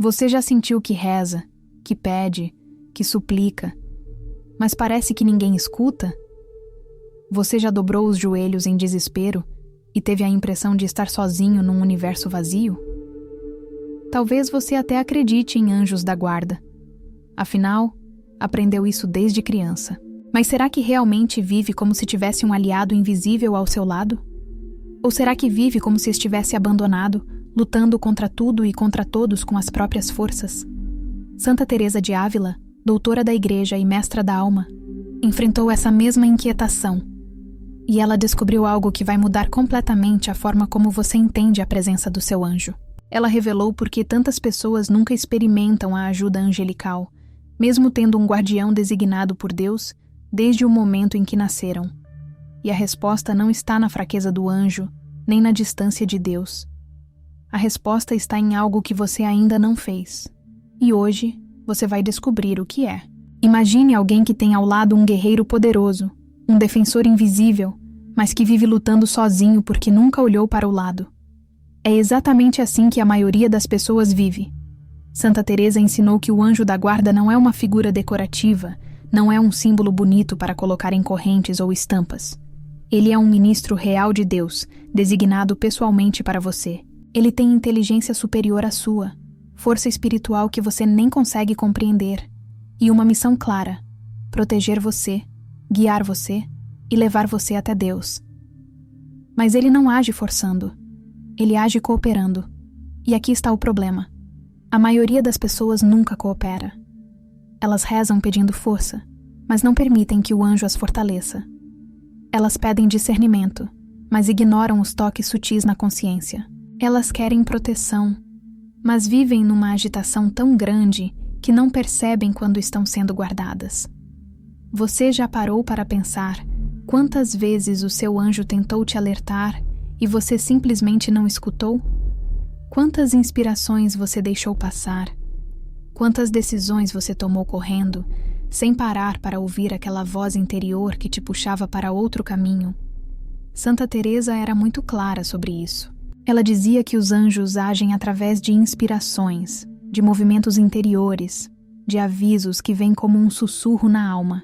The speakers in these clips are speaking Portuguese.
Você já sentiu que reza, que pede, que suplica, mas parece que ninguém escuta? Você já dobrou os joelhos em desespero e teve a impressão de estar sozinho num universo vazio? Talvez você até acredite em anjos da guarda. Afinal, aprendeu isso desde criança. Mas será que realmente vive como se tivesse um aliado invisível ao seu lado? Ou será que vive como se estivesse abandonado, lutando contra tudo e contra todos com as próprias forças? Santa Teresa de Ávila, doutora da Igreja e mestra da alma, enfrentou essa mesma inquietação. E ela descobriu algo que vai mudar completamente a forma como você entende a presença do seu anjo. Ela revelou por que tantas pessoas nunca experimentam a ajuda angelical, mesmo tendo um guardião designado por Deus desde o momento em que nasceram. E a resposta não está na fraqueza do anjo, nem na distância de Deus. A resposta está em algo que você ainda não fez. E hoje, você vai descobrir o que é. Imagine alguém que tem ao lado um guerreiro poderoso, um defensor invisível, mas que vive lutando sozinho porque nunca olhou para o lado. É exatamente assim que a maioria das pessoas vive. Santa Teresa ensinou que o anjo da guarda não é uma figura decorativa, não é um símbolo bonito para colocar em correntes ou estampas. Ele é um ministro real de Deus, designado pessoalmente para você. Ele tem inteligência superior à sua, força espiritual que você nem consegue compreender, e uma missão clara: proteger você, guiar você e levar você até Deus. Mas ele não age forçando, ele age cooperando. E aqui está o problema. A maioria das pessoas nunca coopera. Elas rezam pedindo força, mas não permitem que o anjo as fortaleça. Elas pedem discernimento, mas ignoram os toques sutis na consciência. Elas querem proteção, mas vivem numa agitação tão grande que não percebem quando estão sendo guardadas. Você já parou para pensar quantas vezes o seu anjo tentou te alertar e você simplesmente não escutou? Quantas inspirações você deixou passar? Quantas decisões você tomou correndo, sem parar para ouvir aquela voz interior que te puxava para outro caminho? Santa Teresa era muito clara sobre isso. Ela dizia que os anjos agem através de inspirações, de movimentos interiores, de avisos que vêm como um sussurro na alma.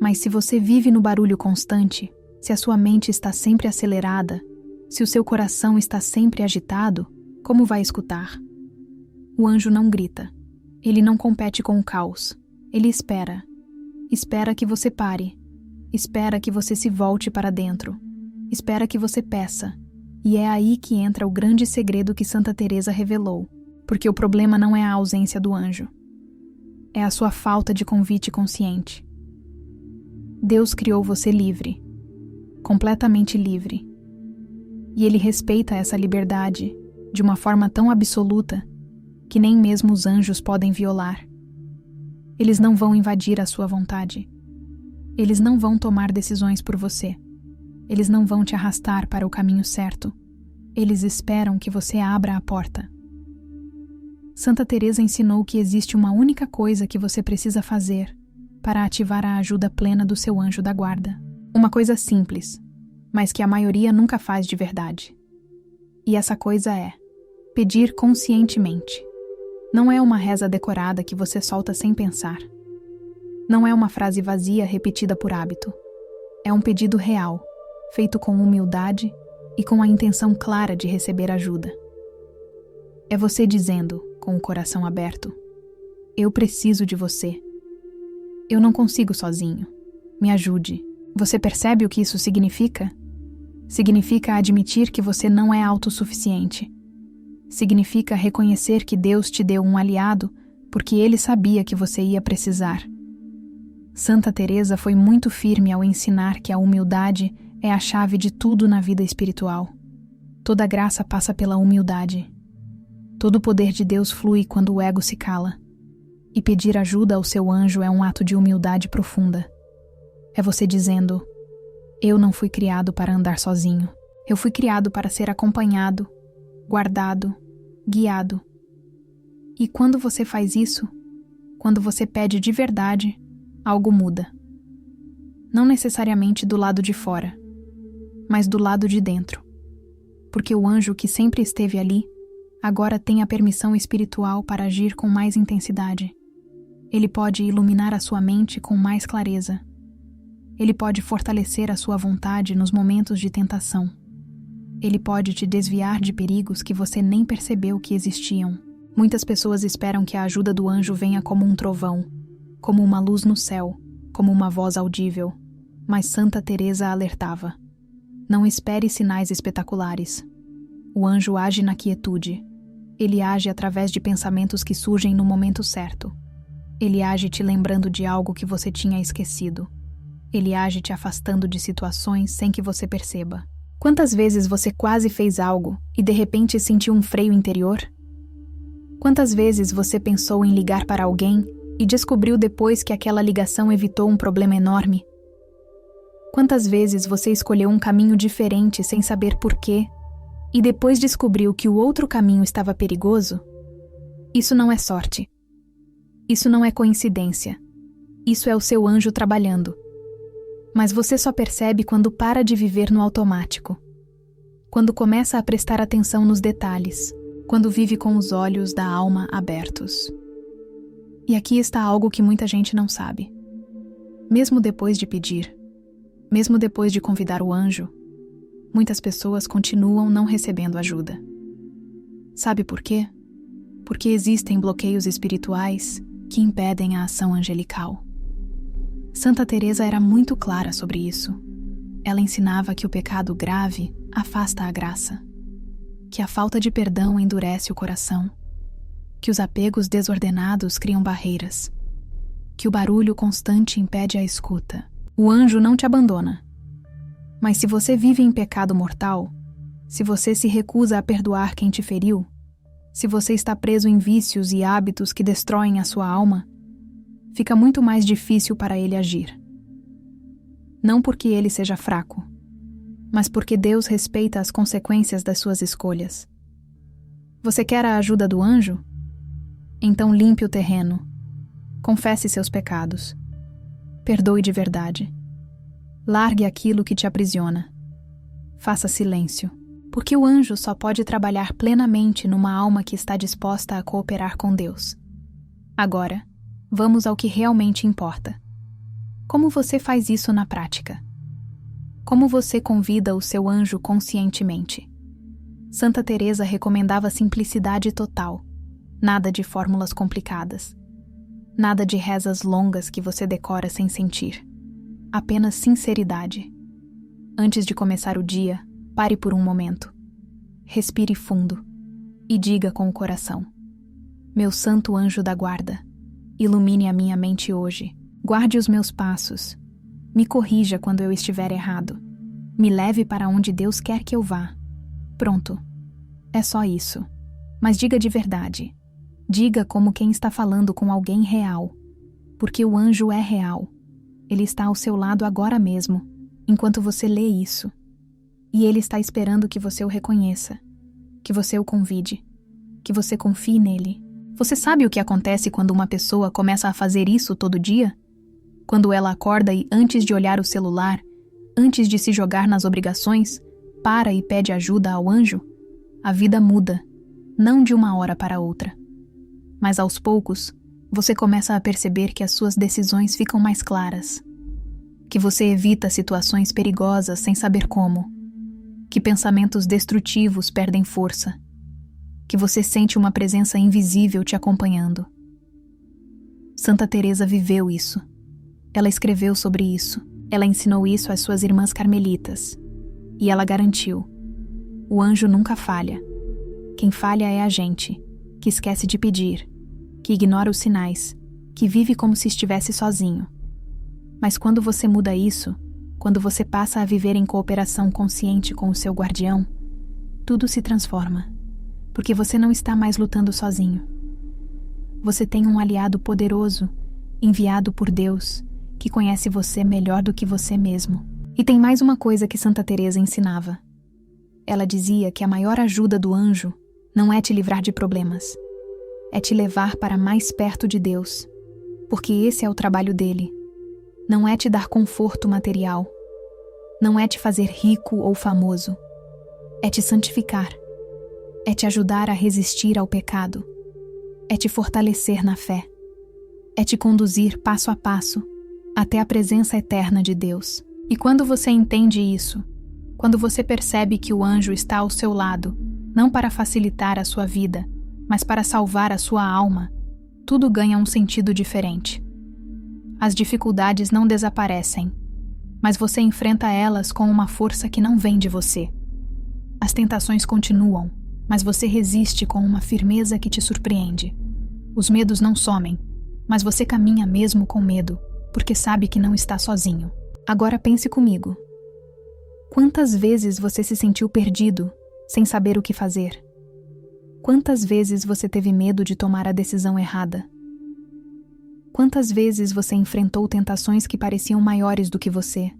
Mas se você vive no barulho constante, se a sua mente está sempre acelerada, se o seu coração está sempre agitado, como vai escutar? O anjo não grita. Ele não compete com o caos. Ele espera. Espera que você pare. Espera que você se volte para dentro. Espera que você peça. E é aí que entra o grande segredo que Santa Teresa revelou. Porque o problema não é a ausência do anjo. É a sua falta de convite consciente. Deus criou você livre. Completamente livre. E Ele respeita essa liberdade de uma forma tão absoluta que nem mesmo os anjos podem violar. Eles não vão invadir a sua vontade. Eles não vão tomar decisões por você. Eles não vão te arrastar para o caminho certo. Eles esperam que você abra a porta. Santa Teresa ensinou que existe uma única coisa que você precisa fazer para ativar a ajuda plena do seu anjo da guarda. Uma coisa simples, mas que a maioria nunca faz de verdade. E essa coisa é pedir conscientemente. Não é uma reza decorada que você solta sem pensar. Não é uma frase vazia repetida por hábito. É um pedido real, feito com humildade e com a intenção clara de receber ajuda. É você dizendo, com o coração aberto: eu preciso de você. Eu não consigo sozinho. Me ajude. Você percebe o que isso significa? Significa admitir que você não é autossuficiente. Significa reconhecer que Deus te deu um aliado porque Ele sabia que você ia precisar. Santa Teresa foi muito firme ao ensinar que a humildade é a chave de tudo na vida espiritual. Toda graça passa pela humildade. Todo o poder de Deus flui quando o ego se cala. E pedir ajuda ao seu anjo é um ato de humildade profunda. É você dizendo: eu não fui criado para andar sozinho. Eu fui criado para ser acompanhado, guardado, guiado. E quando você faz isso, quando você pede de verdade, algo muda. Não necessariamente do lado de fora, mas do lado de dentro. Porque o anjo que sempre esteve ali, agora tem a permissão espiritual para agir com mais intensidade. Ele pode iluminar a sua mente com mais clareza. Ele pode fortalecer a sua vontade nos momentos de tentação. Ele pode te desviar de perigos que você nem percebeu que existiam. Muitas pessoas esperam que a ajuda do anjo venha como um trovão, como uma luz no céu, como uma voz audível. Mas Santa Teresa alertava: não espere sinais espetaculares. O anjo age na quietude. Ele age através de pensamentos que surgem no momento certo. Ele age te lembrando de algo que você tinha esquecido. Ele age te afastando de situações sem que você perceba. Quantas vezes você quase fez algo e de repente sentiu um freio interior? Quantas vezes você pensou em ligar para alguém e descobriu depois que aquela ligação evitou um problema enorme? Quantas vezes você escolheu um caminho diferente sem saber por quê e depois descobriu que o outro caminho estava perigoso? Isso não é sorte. Isso não é coincidência. Isso é o seu anjo trabalhando. Mas você só percebe quando para de viver no automático. Quando começa a prestar atenção nos detalhes. Quando vive com os olhos da alma abertos. E aqui está algo que muita gente não sabe. Mesmo depois de pedir, mesmo depois de convidar o anjo, muitas pessoas continuam não recebendo ajuda. Sabe por quê? Porque existem bloqueios espirituais que impedem a ação angelical. Santa Teresa era muito clara sobre isso. Ela ensinava que o pecado grave afasta a graça, que a falta de perdão endurece o coração, que os apegos desordenados criam barreiras, que o barulho constante impede a escuta. O anjo não te abandona. Mas se você vive em pecado mortal, se você se recusa a perdoar quem te feriu, se você está preso em vícios e hábitos que destroem a sua alma, fica muito mais difícil para ele agir. Não porque ele seja fraco, mas porque Deus respeita as consequências das suas escolhas. Você quer a ajuda do anjo? Então limpe o terreno. Confesse seus pecados. Perdoe de verdade. Largue aquilo que te aprisiona. Faça silêncio, porque o anjo só pode trabalhar plenamente numa alma que está disposta a cooperar com Deus. Agora, vamos ao que realmente importa. Como você faz isso na prática? Como você convida o seu anjo conscientemente? Santa Teresa recomendava simplicidade total, nada de fórmulas complicadas, nada de rezas longas que você decora sem sentir, apenas sinceridade. Antes de começar o dia, pare por um momento, respire fundo e diga com o coração: meu santo anjo da guarda, ilumine a minha mente hoje, guarde os meus passos, me corrija quando eu estiver errado, me leve para onde Deus quer que eu vá. Pronto. É só isso. Mas diga de verdade. Diga como quem está falando com alguém real. Porque o anjo é real. Ele está ao seu lado agora mesmo, enquanto você lê isso. E ele está esperando que você o reconheça, que você o convide, que você confie nele. Você sabe o que acontece quando uma pessoa começa a fazer isso todo dia? Quando ela acorda e, antes de olhar o celular, antes de se jogar nas obrigações, para e pede ajuda ao anjo? A vida muda, não de uma hora para outra. Mas aos poucos, você começa a perceber que as suas decisões ficam mais claras, que você evita situações perigosas sem saber como, que pensamentos destrutivos perdem força, que você sente uma presença invisível te acompanhando. Santa Teresa viveu isso. Ela escreveu sobre isso. Ela ensinou isso às suas irmãs carmelitas. E ela garantiu: o anjo nunca falha. Quem falha é a gente, que esquece de pedir, que ignora os sinais, que vive como se estivesse sozinho. Mas quando você muda isso, quando você passa a viver em cooperação consciente com o seu guardião, tudo se transforma, porque você não está mais lutando sozinho. Você tem um aliado poderoso, enviado por Deus, que conhece você melhor do que você mesmo. E tem mais uma coisa que Santa Teresa ensinava. Ela dizia que a maior ajuda do anjo não é te livrar de problemas, é te levar para mais perto de Deus, porque esse é o trabalho dele. Não é te dar conforto material, não é te fazer rico ou famoso, é te santificar, É te ajudar a resistir ao pecado. É te fortalecer na fé. É te conduzir passo a passo até a presença eterna de Deus. E quando você entende isso, quando você percebe que o anjo está ao seu lado, não para facilitar a sua vida, mas para salvar a sua alma, tudo ganha um sentido diferente. As dificuldades não desaparecem, mas você enfrenta elas com uma força que não vem de você. As tentações continuam, mas você resiste com uma firmeza que te surpreende. Os medos não somem, mas você caminha mesmo com medo, porque sabe que não está sozinho. Agora pense comigo. Quantas vezes você se sentiu perdido, sem saber o que fazer? Quantas vezes você teve medo de tomar a decisão errada? Quantas vezes você enfrentou tentações que pareciam maiores do que você?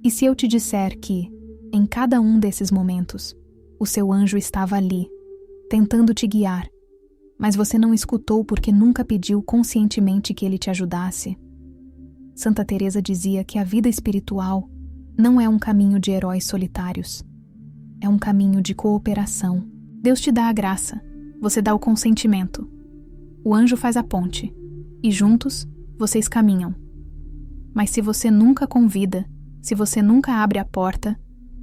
E se eu te disser que, em cada um desses momentos, o seu anjo estava ali, tentando te guiar, mas você não escutou porque nunca pediu conscientemente que ele te ajudasse? Santa Teresa dizia que a vida espiritual não é um caminho de heróis solitários. É um caminho de cooperação. Deus te dá a graça, você dá o consentimento. O anjo faz a ponte, e juntos vocês caminham. Mas se você nunca convida, se você nunca abre a porta,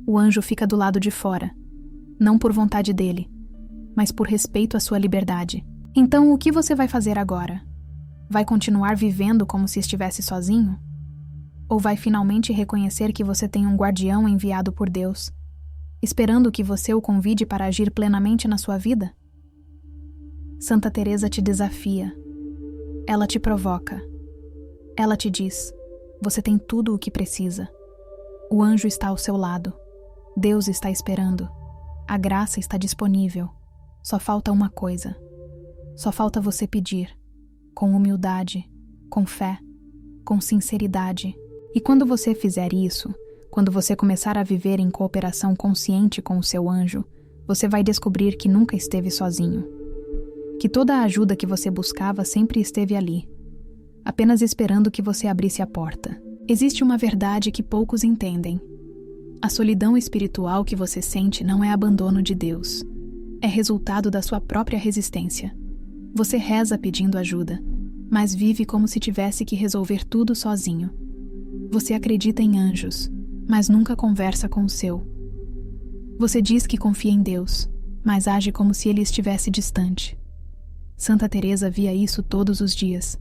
o anjo fica do lado de fora, não por vontade dele, mas por respeito à sua liberdade. Então o que você vai fazer agora? Vai continuar vivendo como se estivesse sozinho? Ou vai finalmente reconhecer que você tem um guardião enviado por Deus, esperando que você o convide para agir plenamente na sua vida? Santa Teresa te desafia. Ela te provoca. Ela te diz: você tem tudo o que precisa. O anjo está ao seu lado. Deus está esperando. A graça está disponível. Só falta uma coisa. Só falta você pedir, com humildade, com fé, com sinceridade. E quando você fizer isso, quando você começar a viver em cooperação consciente com o seu anjo, você vai descobrir que nunca esteve sozinho. Que toda a ajuda que você buscava sempre esteve ali, apenas esperando que você abrisse a porta. Existe uma verdade que poucos entendem. A solidão espiritual que você sente não é abandono de Deus. É resultado da sua própria resistência. Você reza pedindo ajuda, mas vive como se tivesse que resolver tudo sozinho. Você acredita em anjos, mas nunca conversa com o seu. Você diz que confia em Deus, mas age como se ele estivesse distante. Santa Teresa via isso todos os dias.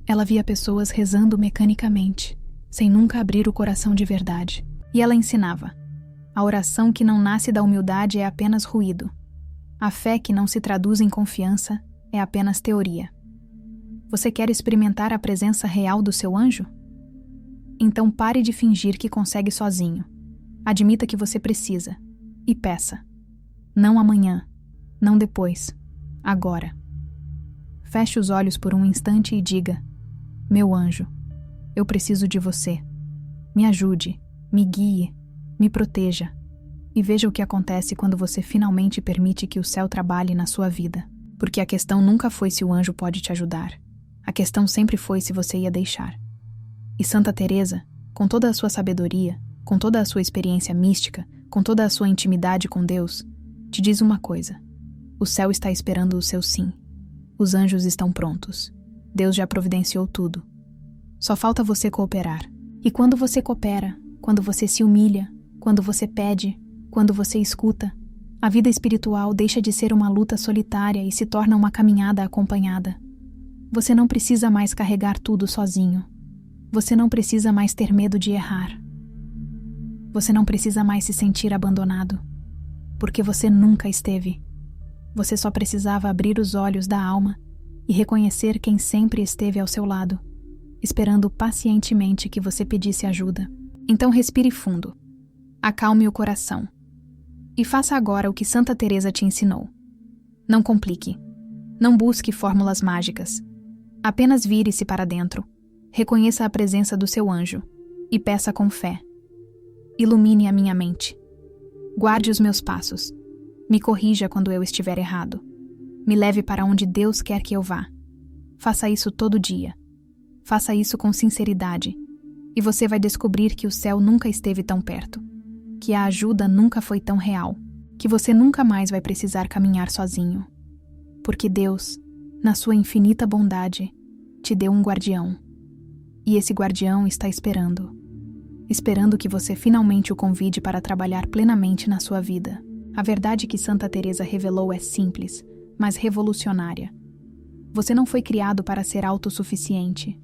Ela via pessoas rezando mecanicamente, sem nunca abrir o coração de verdade. E ela ensinava: a oração que não nasce da humildade é apenas ruído. A fé que não se traduz em confiança é apenas teoria. Você quer experimentar a presença real do seu anjo? Então pare de fingir que consegue sozinho. Admita que você precisa. E peça. Não amanhã. Não depois. Agora. Feche os olhos por um instante e diga: meu anjo, eu preciso de você. Me ajude, me guie, me proteja. E veja o que acontece quando você finalmente permite que o céu trabalhe na sua vida. Porque a questão nunca foi se o anjo pode te ajudar. A questão sempre foi se você ia deixar. E Santa Teresa, com toda a sua sabedoria, com toda a sua experiência mística, com toda a sua intimidade com Deus, te diz uma coisa: o céu está esperando o seu sim. Os anjos estão prontos. Deus já providenciou tudo. Só falta você cooperar. E quando você coopera, quando você se humilha, quando você pede, quando você escuta, a vida espiritual deixa de ser uma luta solitária e se torna uma caminhada acompanhada. Você não precisa mais carregar tudo sozinho. Você não precisa mais ter medo de errar. Você não precisa mais se sentir abandonado, porque você nunca esteve. Você só precisava abrir os olhos da alma e reconhecer quem sempre esteve ao seu lado, esperando pacientemente que você pedisse ajuda. Então respire fundo, acalme o coração e faça agora o que Santa Teresa te ensinou. Não complique, não busque fórmulas mágicas. Apenas vire-se para dentro, reconheça a presença do seu anjo e peça com fé. Ilumine a minha mente. Guarde os meus passos. Me corrija quando eu estiver errado. Me leve para onde Deus quer que eu vá. Faça isso todo dia. Faça isso com sinceridade. E você vai descobrir que o céu nunca esteve tão perto. Que a ajuda nunca foi tão real. que você nunca mais vai precisar caminhar sozinho, porque Deus, na sua infinita bondade, te deu um guardião. E esse guardião está esperando que você finalmente o convide para trabalhar plenamente na sua vida. A verdade que Santa Teresa revelou é simples, mas revolucionária. Você não foi criado para ser autossuficiente.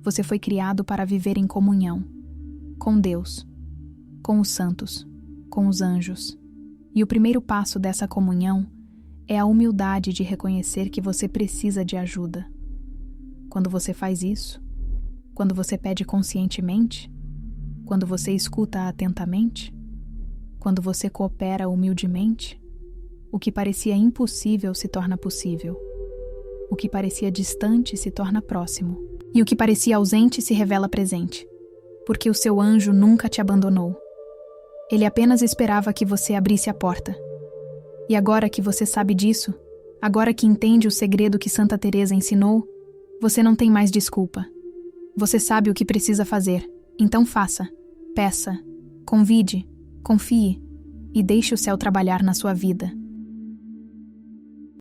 Você foi criado para viver em comunhão com Deus, com os santos, com os anjos. E o primeiro passo dessa comunhão é a humildade de reconhecer que você precisa de ajuda. Quando você faz isso, quando você pede conscientemente, quando você escuta atentamente, quando você coopera humildemente, o que parecia impossível se torna possível. O que parecia distante se torna próximo. E o que parecia ausente se revela presente. Porque o seu anjo nunca te abandonou. Ele apenas esperava que você abrisse a porta. E agora que você sabe disso, agora que entende o segredo que Santa Teresa ensinou, você não tem mais desculpa. Você sabe o que precisa fazer, então faça, peça, convide, confie e deixe o céu trabalhar na sua vida.